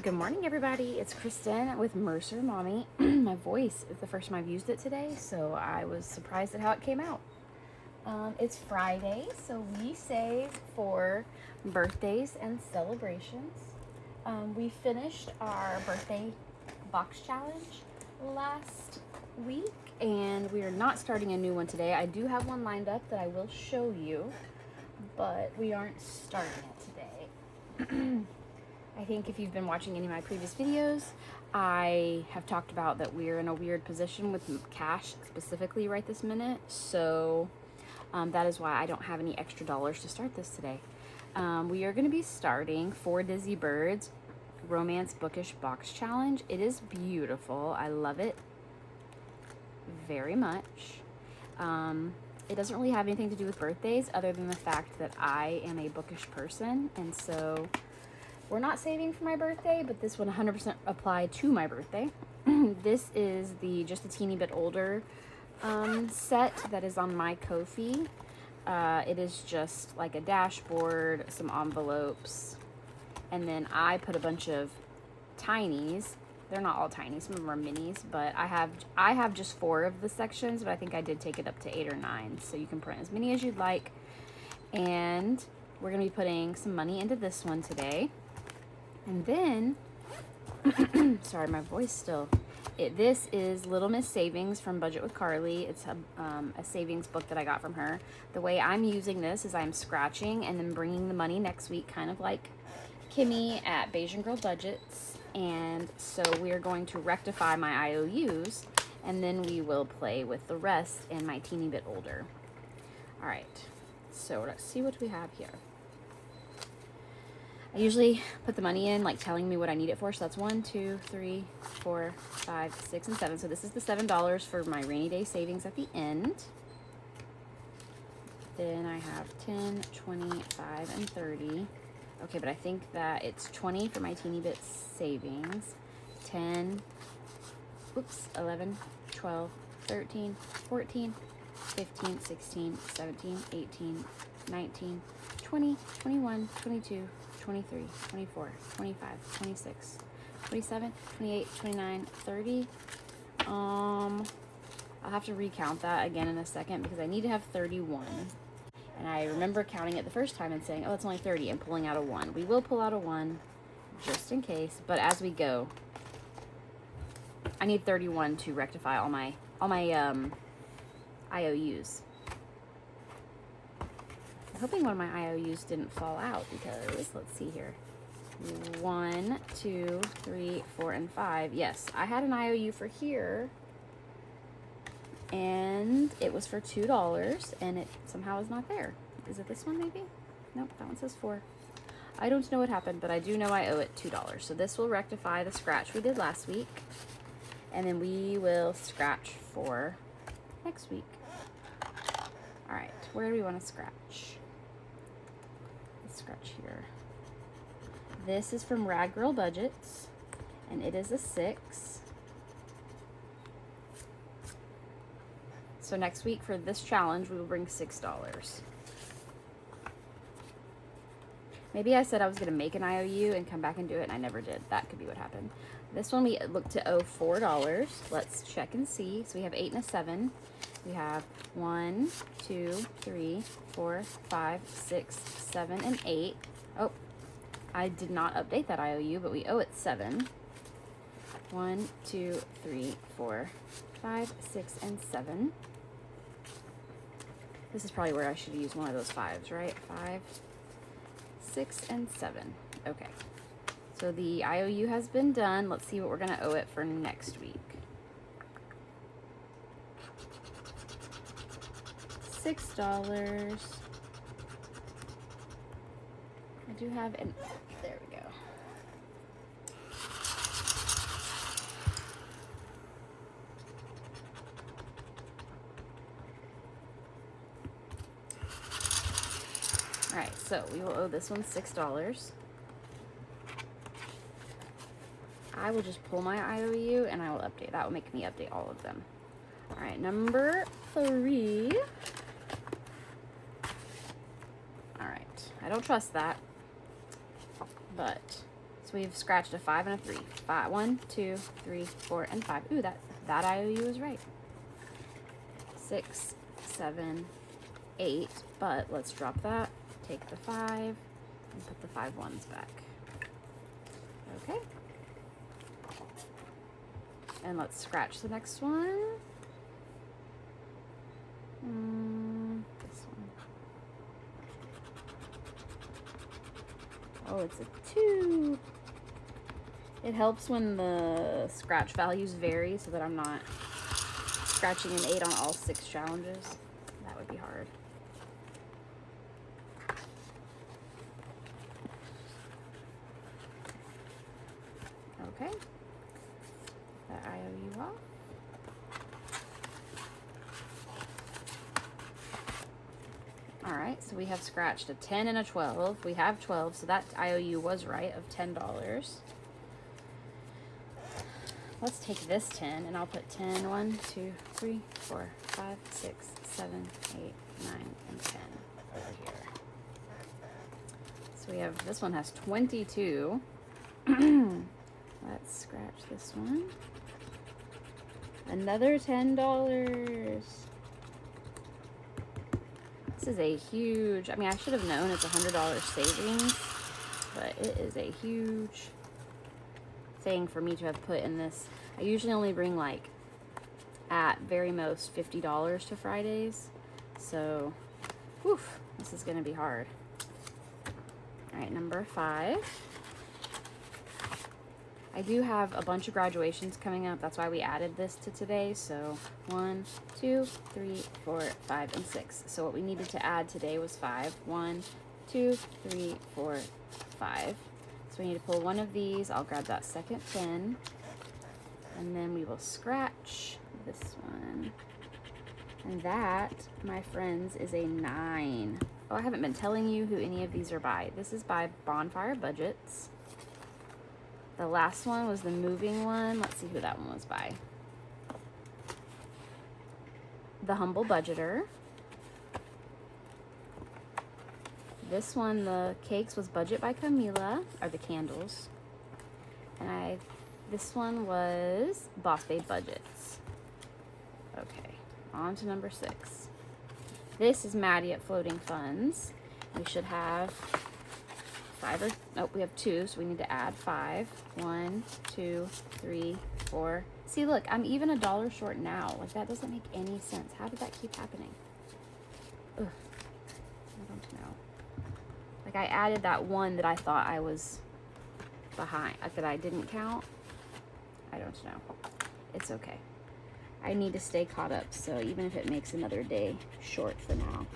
Good morning, everybody. It's Kristen with Mercer Mommy. My voice is the first time I've used it today, so I was surprised at how it came out. It's Friday, so we save for birthdays and celebrations. We finished our birthday box challenge last week, and we are not starting a new one today. I do have one lined up that I will show you, but we aren't starting it today. I think if you've been watching any of my previous videos, I have talked about that we're in a weird position with cash specifically right this minute. So that is why I don't have any extra dollars to start this today. We are going to be starting For Dizzy Birds Romance Bookish Box Challenge. It is beautiful. I love it very much. It doesn't really have anything to do with birthdays other than the fact that I am a bookish person, and so we're not saving for my birthday, but this would 100% apply to my birthday. This is just the Teeny Bit Older set that is on my Ko-fi. It is just like a dashboard, some envelopes, and then I put a bunch of tinies. They're not all tiny, some of them are minis, but I have just 4 of the sections, but I think I did take it up to 8 or 9, so you can print as many as you'd like. And we're gonna be putting some money into this one today. And then, sorry, my voice still. This is Little Miss Savings from Budget with Carly. It's a savings book that I got from her. The way I'm using this is I'm scratching and then bringing the money next week, kind of like Kimmy at Bayesian Girl Budgets. And so we are going to rectify my IOUs, and then we will play with the rest in my Teeny Bit Older. All right, so let's see what we have here. I usually put the money in, like telling me what I need it for. So that's 1, 2, 3, 4, 5, 6, and 7. So this is the $7 for my rainy day savings at the end. Then I have 10, 25, and 30. Okay, but I think that it's 20 for my Teeny Bit savings. 10, 11, 12, 13, 14, 15, 16, 17, 18, 19, 20, 21, 22, 23, 24, 25, 26, 27, 28, 29, 30. I'll have to recount that again in a second because I need to have 31. And I remember counting it the first time and saying, oh, it's only 30, and pulling out a 1. We will pull out a 1 just in case, but as we go, I need 31 to rectify all my IOUs. I'm hoping one of my IOUs didn't fall out because, let's see here. 1, 2, 3, 4, and 5. Yes, I had an IOU for here, and it was for $2, and it somehow is not there. Is it this one maybe? Nope, that one says 4. I don't know what happened, but I do know I owe it $2. So this will rectify the scratch we did last week, and then we will scratch for next week. All right, where do we want to scratch? Let's scratch here. This is from Rag Girl Budgets, and it is a 6. So next week for this challenge, we will bring $6. Maybe I said I was going to make an IOU and come back and do it, and I never did. That could be what happened. This one we look to owe $4. Let's check and see. So we have 8 and a 7. We have 1, 2, 3, 4, 5, 6, 7, and 8. Oh, I did not update that IOU, but we owe it 7. 1, 2, 3, 4, 5, 6, and 7. This is probably where I should use one of those 5s, right? 5, 6, and 7. Okay. So the IOU has been done. Let's see what we're going to owe it for next week. $6. I do have an... There we go. All right, so we will owe this one $6. I will just pull my IOU and I will update. That will make me update all of them. All right, number 3. All right, I don't trust that, but So we've scratched a 5 and a 3. 1, 2, 3, 4, and 5. Ooh, that IOU is right. 6, 7, 8. But let's drop that. Take the 5 and put the 5 ones back. Okay. And let's scratch the next one. This one. Oh, it's a 2. It helps when the scratch values vary so that I'm not scratching an 8 on all 6 challenges. That would be hard. Okay. That IOU off. Alright, so we have scratched a 10 and a 12. We have 12, so that IOU was right of $10. Let's take this 10 and I'll put 10, 1, 2, 3, 4, 5, 6, 7, 8, 9, and 10 over here. So we have, this one has 22. Let's scratch this one. Another $10. This is a huge, I mean, I should have known it's $100 savings, but it is a huge thing for me to have put in this. I usually only bring like at very most $50 to Fridays, so whew, this is going to be hard. All right, number 5. I do have a bunch of graduations coming up. That's why we added this to today. So 1, 2, 3, 4, 5, and 6. So what we needed to add today was 5. 1, 2, 3, 4, 5. So we need to pull one of these. I'll grab that second pin. And then we will scratch this one. And that, my friends, is a 9. Oh, I haven't been telling you who any of these are by. This is by Bonfire Budgets. The last one was the moving one. Let's see who that one was by. The Humble Budgeter. This one, the cakes, was Budget by Camila, or the candles. And this one was Boss Babe Budgets. Okay, on to number 6. This is Maddie at Floating Funds. We should have 5 or, nope, we have 2, so we need to add 5. 1, 2, 3, 4. See, look, I'm even $1 short now. Like, that doesn't make any sense. How did that keep happening? Ugh, I don't know. Like, I added that one that I thought I was behind, that I didn't count. I don't know. It's okay. I need to stay caught up, so even if it makes another day short for now.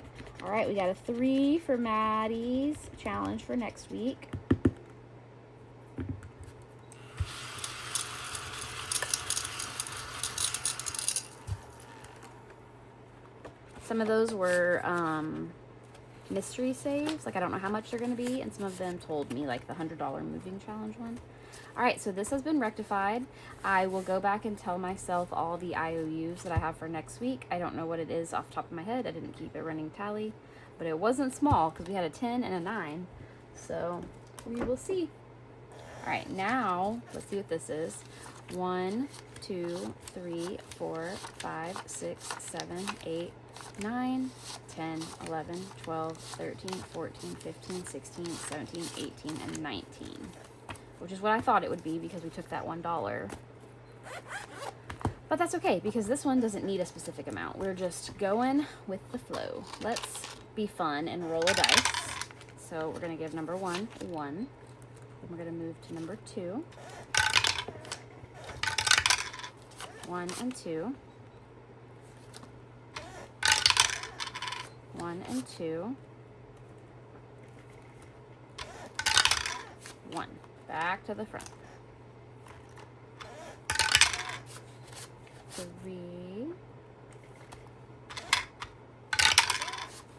All right, we got a 3 for Maddie's challenge for next week. Some of those were mystery saves. Like, I don't know how much they're going to be, and some of them told me, like the $100 moving challenge one. All right, so this has been rectified. I will go back and tell myself all the IOUs that I have for next week. I don't know what it is off the top of my head. I didn't keep a running tally, but it wasn't small because we had a 10 and a 9. So we will see. All right, now let's see what this is. 1, 2, 3, 4, 5, 6, 7, 8, 9, 10, 11, 12, 13, 14, 15, 16, 17, 18, and 19. Which is what I thought it would be because we took that $1. But that's okay because this one doesn't need a specific amount. We're just going with the flow. Let's be fun and roll a dice. So we're going to give number 1 a 1. Then we're going to move to number 2. 1 and 2. 1 and 2. 1. Back to the front. 3.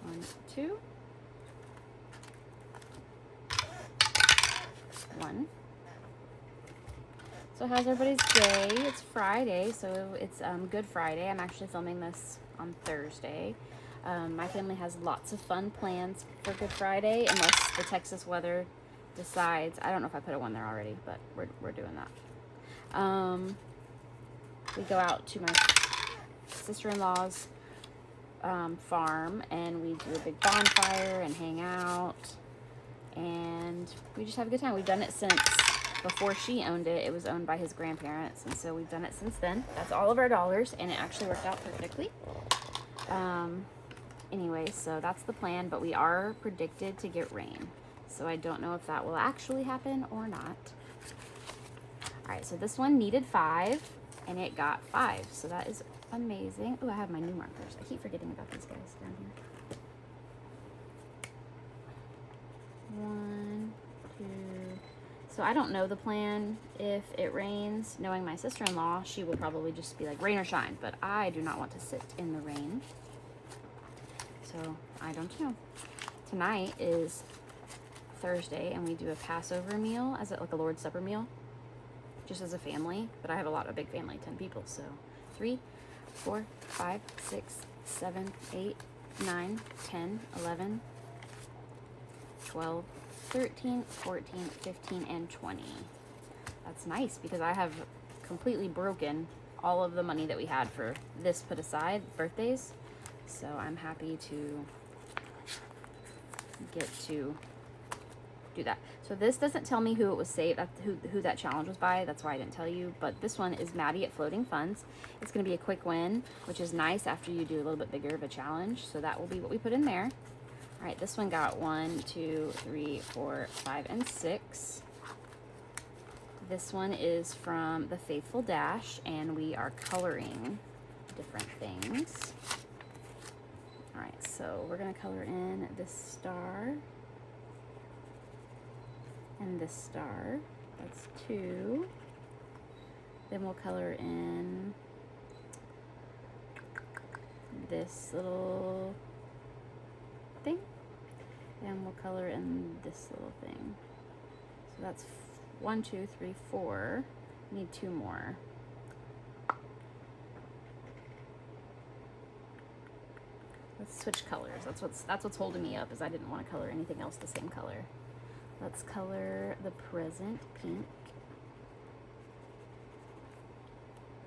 1, 2. 1. So how's everybody's day? It's Friday, so it's Good Friday. I'm actually filming this on Thursday. My family has lots of fun plans for Good Friday, unless the Texas weather decides, I don't know if I put a 1 there already, but we're doing that. We go out to my sister-in-law's farm, and we do a big bonfire and hang out, and we just have a good time. We've done it since before she owned it. It was owned by his grandparents, and so we've done it since then. That's all of our dollars, and it actually worked out perfectly. Anyway, so that's the plan, but we are predicted to get rain, so I don't know if that will actually happen or not. All right, so this one needed 5, and it got 5, so that is amazing. Oh, I have my new markers. I keep forgetting about these guys down here. 1, 2. So I don't know the plan. If it rains, knowing my sister-in-law, she will probably just be like, rain or shine, but I do not want to sit in the rain. So I don't know. Tonight is Thursday, and we do a Passover meal as like a Lord's Supper meal, just as a family. But I have a big family, 10 people. So 3, 4, 5, 6, 7, 8, 9, 10, 11, 12, 13, 14, 15, and 20. That's nice because I have completely broken all of the money that we had for this put aside, birthdays. So I'm happy to get to do that. So this doesn't tell me who it was saved, who that challenge was by. That's why I didn't tell you. But this one is Maddie at Floating Funds. It's going to be a quick win, which is nice after you do a little bit bigger of a challenge. So that will be what we put in there. All right, this one got 1, 2, 3, 4, 5, and 6. This one is from the Faithful Dash, and we are coloring different things. All right, so we're gonna color in this star and this star. That's 2. Then we'll color in this little thing, and we'll color in this little thing. So that's 1, 2, 3, 4. We need 2 more. Let's switch colors. That's what's holding me up, is I didn't want to color anything else the same color. Let's color the present pink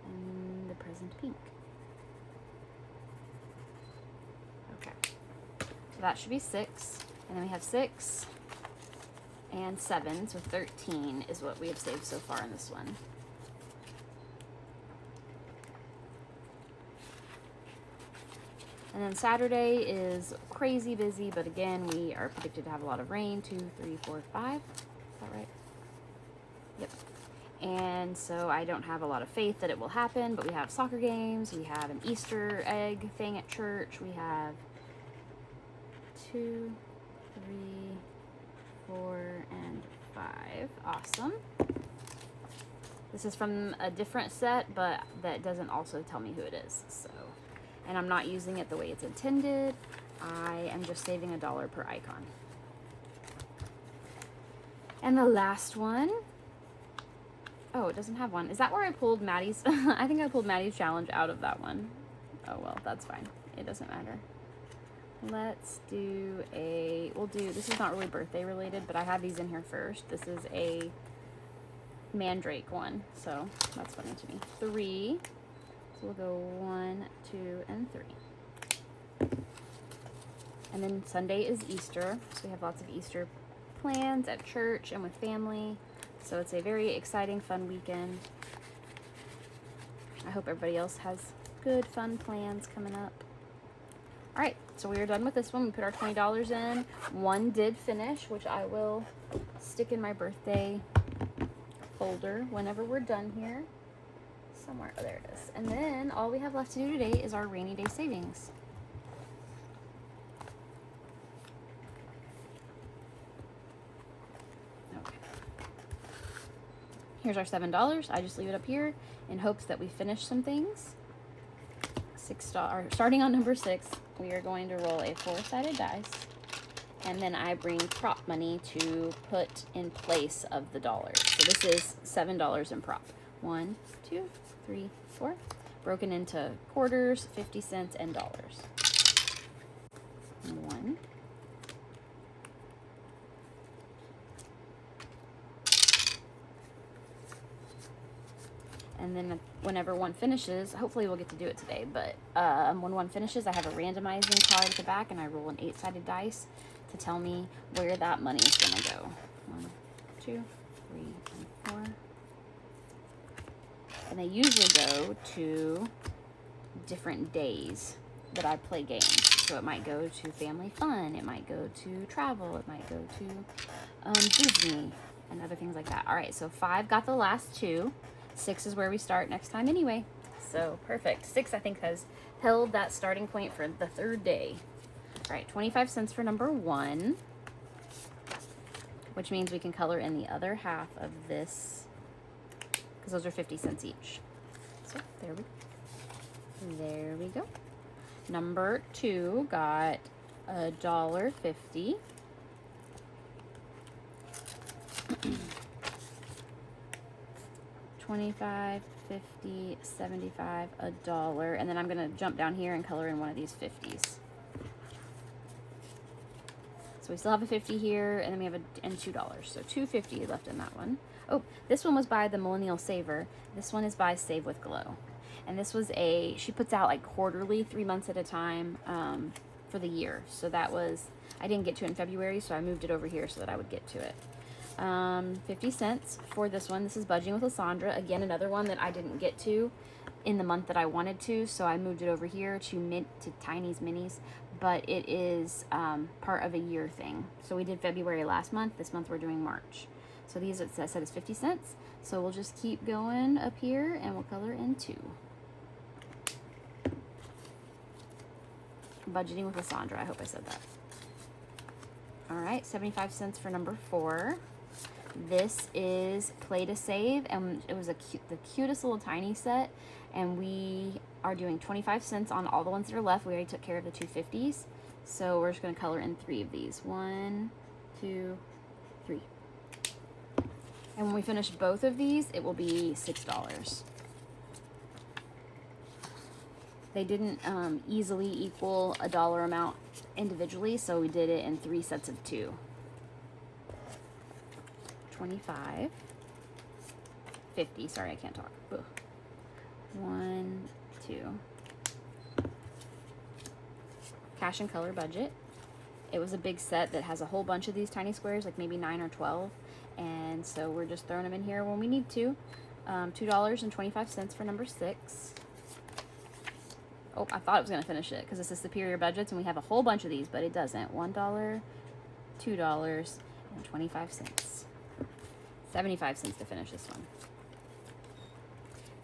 and the present pink. Okay, so that should be 6, and then we have 6 and 7, so 13 is what we have saved so far in this one. And then Saturday is crazy busy, but again, we are predicted to have a lot of rain. 2, 3, 4, 5. Is that right? Yep. And so I don't have a lot of faith that it will happen, but we have soccer games. We have an Easter egg thing at church. We have 2, 3, 4, and 5. Awesome. This is from a different set, but that doesn't also tell me who it is. So. And I'm not using it the way it's intended. I am just saving $1 per icon. And the last one, oh, it doesn't have one. Is that where I pulled Maddie's? I think I pulled Maddie's challenge out of that one. Oh, well, that's fine. It doesn't matter. Let's do this is not really birthday related, but I have these in here first. This is a Mandrake one, so that's funny to me. 3. So we'll go 1, 2, and 3. And then Sunday is Easter, so we have lots of Easter plans at church and with family. So it's a very exciting, fun weekend. I hope everybody else has good, fun plans coming up. All right, so we are done with this one. We put our $20 in. One did finish, which I will stick in my birthday folder whenever we're done here. Somewhere. Oh, there it is. And then all we have left to do today is our rainy day savings. Okay. Here's our $7. I just leave it up here in hopes that we finish some things. $6. Starting on number 6, we are going to roll a 4-sided dice, and then I bring prop money to put in place of the dollars. So this is $7 in prop. 1, 2, 3, 4, broken into quarters, 50 cents, and dollars. 1, And then whenever one finishes, hopefully we'll get to do it today, but when one finishes, I have a randomizing card at the back, and I roll an 8-sided dice to tell me where that money is going to go. 1, 2, 3, and 4. And they usually go to different days that I play games. So it might go to family fun, it might go to travel, it might go to Disney, and other things like that. All right, so 5 got the last 2. 6 is where we start next time anyway. So perfect. 6, I think, has held that starting point for the 3rd day. All right, 25 cents for number 1, which means we can color in the other half of this, because those are 50 cents each. So there we go. Number 2 got $1.50. $25, $50, $75, $1, and then I'm gonna jump down here and color in one of these 50s. So we still have a 50 here, and then we have $2. So $2.50 left in that one. Oh, this one was by the Millennial Saver. This one is by Save with Glow. And this was she puts out like quarterly, 3 months at a time for the year. So that was, I didn't get to it in February, so I moved it over here so that I would get to it. 50 cents for this one. This is Budging with Lysandra. Again, another one that I didn't get to in the month that I wanted to, so I moved it over here to Tiny's Minis, but it is part of a year thing. So we did February last month. This month we're doing March. So these, I said, is 50 cents. So we'll just keep going up here, and we'll color in 2. Budgeting with Lysandra. I hope I said that. All right, 75 cents for number 4. This is Play to Save, and it was the cutest little tiny set, and we are doing 25 cents on all the ones that are left. We already took care of the 250s, so we're just going to color in 3 of these. 1, 2, 3. And when we finish both of these, it will be $6. They didn't easily equal a dollar amount individually, so we did it in 3 sets of 2. 25, 50, sorry, I can't talk. Ugh. 1, 2. Cash and Color Budget. It was a big set that has a whole bunch of these tiny squares, like maybe 9 or 12. And so we're just throwing them in here when we need to. $2.25 for number 6. Oh, I thought it was going to finish it because this is Superior Budgets, and we have a whole bunch of these, but it doesn't. $1, $2, and 25 cents. 75 cents to finish this one.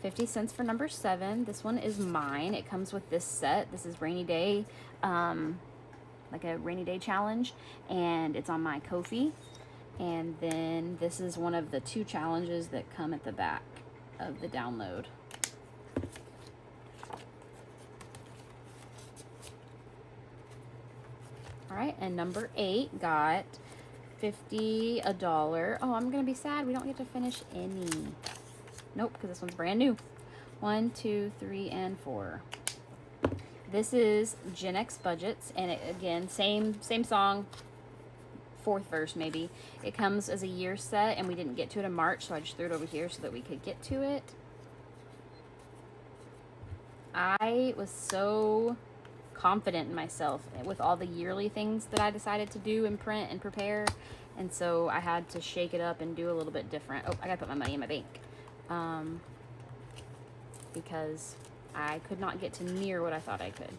50 cents for number 7. This one is mine. It comes with this set. This is Rainy Day, like a Rainy Day challenge, and it's on my Ko-fi. And then this is one of the 2 challenges that come at the back of the download. All right, and number 8 got 50, $1. Oh, I'm gonna be sad we don't get to finish any. Nope, because this one's brand new. 1, 2, 3, and 4. This is Gen X Budgets, and it, again, same song, 4th verse maybe. It comes as a year set, and we didn't get to it in March, so I just threw it over here so that we could get to it. I was so confident in myself with all the yearly things that I decided to do and print and prepare, and so I had to shake it up and do a little bit different. Oh, I gotta put my money in my bank because I could not get to near what I thought I could.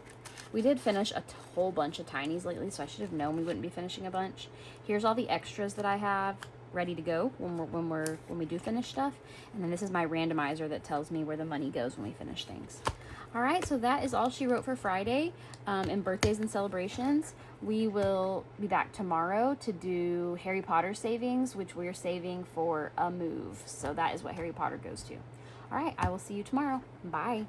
We did finish a whole bunch of tinies lately, so I should have known we wouldn't be finishing a bunch. Here's all the extras that I have ready to go when we do finish stuff, and then this is my randomizer that tells me where the money goes when we finish things. All right, so that is all she wrote for Friday in birthdays and celebrations. We will be back tomorrow to do Harry Potter savings, which we're saving for a move. So that is what Harry Potter goes to. All right, I will see you tomorrow. Bye.